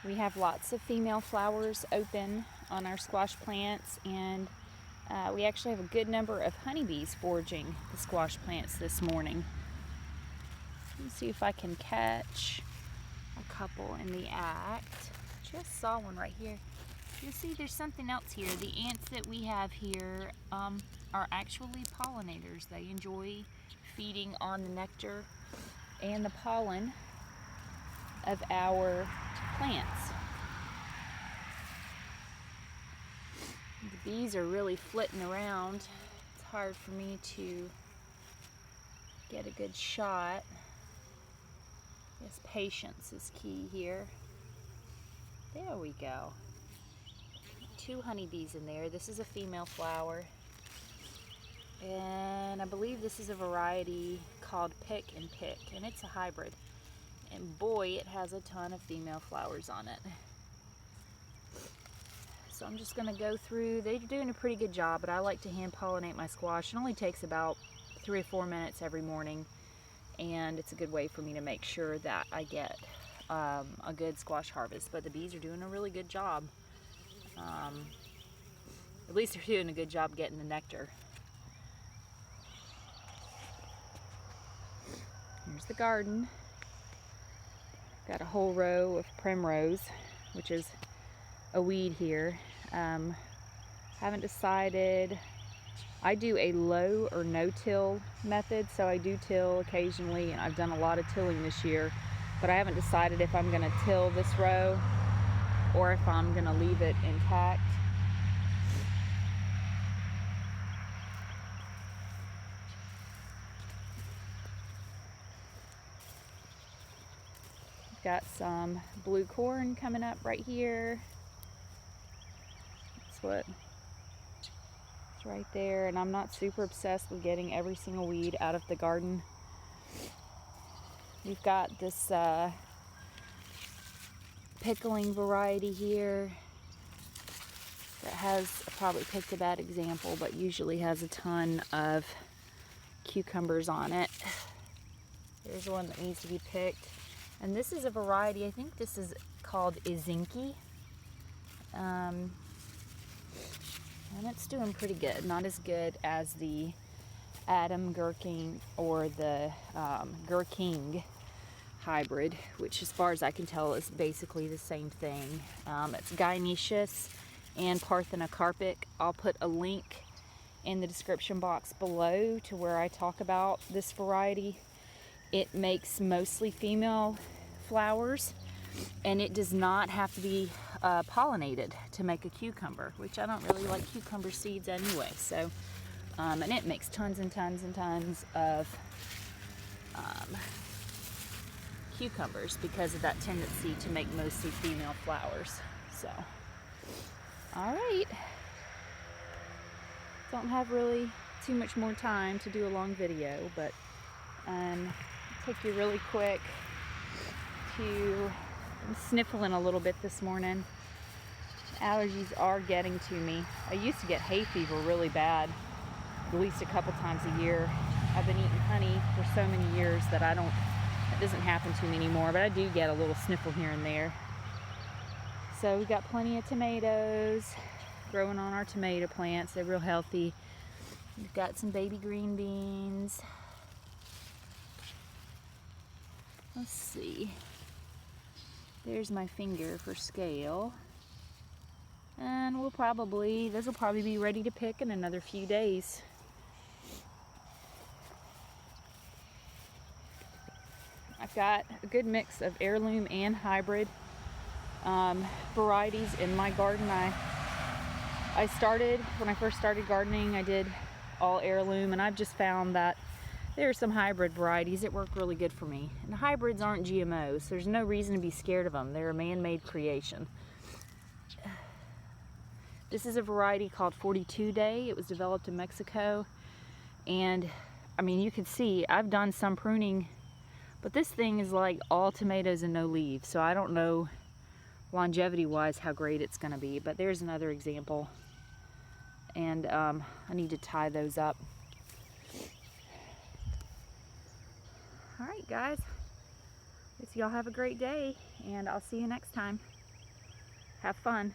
We have lots of female flowers open on our squash plants, and we actually have a good number of honeybees foraging the squash plants this morning. Let's see if I can catch a couple in the act. Just saw one right here. You'll see there's something else here. The ants that we have here are actually pollinators. They enjoy feeding on the nectar and the pollen of our plants. The bees are really flitting around. It's hard for me to get a good shot. Yes, patience is key here. There we go. 2 honeybees in there. This is a female flower. And I believe this is a variety called Pic-N-Pic, and it's a hybrid. And boy, it has a ton of female flowers on it. So I'm just gonna go through. They're doing a pretty good job, but I like to hand pollinate my squash. It only takes about 3 or 4 minutes every morning, and it's a good way for me to make sure that I get a good squash harvest. But the bees are doing a really good job. At least they're doing a good job getting the nectar. Here's the garden. Got a whole row of primrose, which is a weed here. Haven't decided. I do a low or no-till method, so I do till occasionally, and I've done a lot of tilling this year, but I haven't decided if I'm gonna till this row or if I'm gonna leave it intact. Got some blue corn coming up right here. That's what it's right there. And I'm not super obsessed with getting every single weed out of the garden. We've got this pickling variety here that has, I probably picked a bad example, but usually has a ton of cucumbers on it. There's one that needs to be picked. And this is a variety, I think this is called Izinki. And it's doing pretty good. Not as good as the Adam gherking or the gherking hybrid, which as far as I can tell is basically the same thing. It's gynoecious and parthenocarpic. I'll put a link in the description box below to where I talk about this variety. It makes mostly female flowers, and it does not have to be pollinated to make a cucumber, which I don't really like cucumber seeds anyway. So, and it makes tons and tons and tons of cucumbers because of that tendency to make mostly female flowers. So, all right. Don't have really too much more time to do a long video, but take you really quick to, I'm sniffling a little bit this morning. Allergies are getting to me. I used to get hay fever really bad, at least a couple times a year. I've been eating honey for so many years that it doesn't happen to me anymore, but I do get a little sniffle here and there. So we've got plenty of tomatoes growing on our tomato plants. They're real healthy. We've got some baby green beans. Let's see. There's my finger for scale. And this will probably be ready to pick in another few days. I've got a good mix of heirloom and hybrid varieties in my garden. When I first started gardening, I did all heirloom, and I've just found that there are some hybrid varieties that work really good for me. And hybrids aren't GMOs, so there's no reason to be scared of them. They're a man-made creation. This is a variety called 42 Day. It was developed in Mexico. And I mean, you can see I've done some pruning, but this thing is like all tomatoes and no leaves. So I don't know longevity-wise how great it's gonna be, but there's another example. And I need to tie those up. All right, guys. Guess y'all have a great day, and I'll see you next time. Have fun.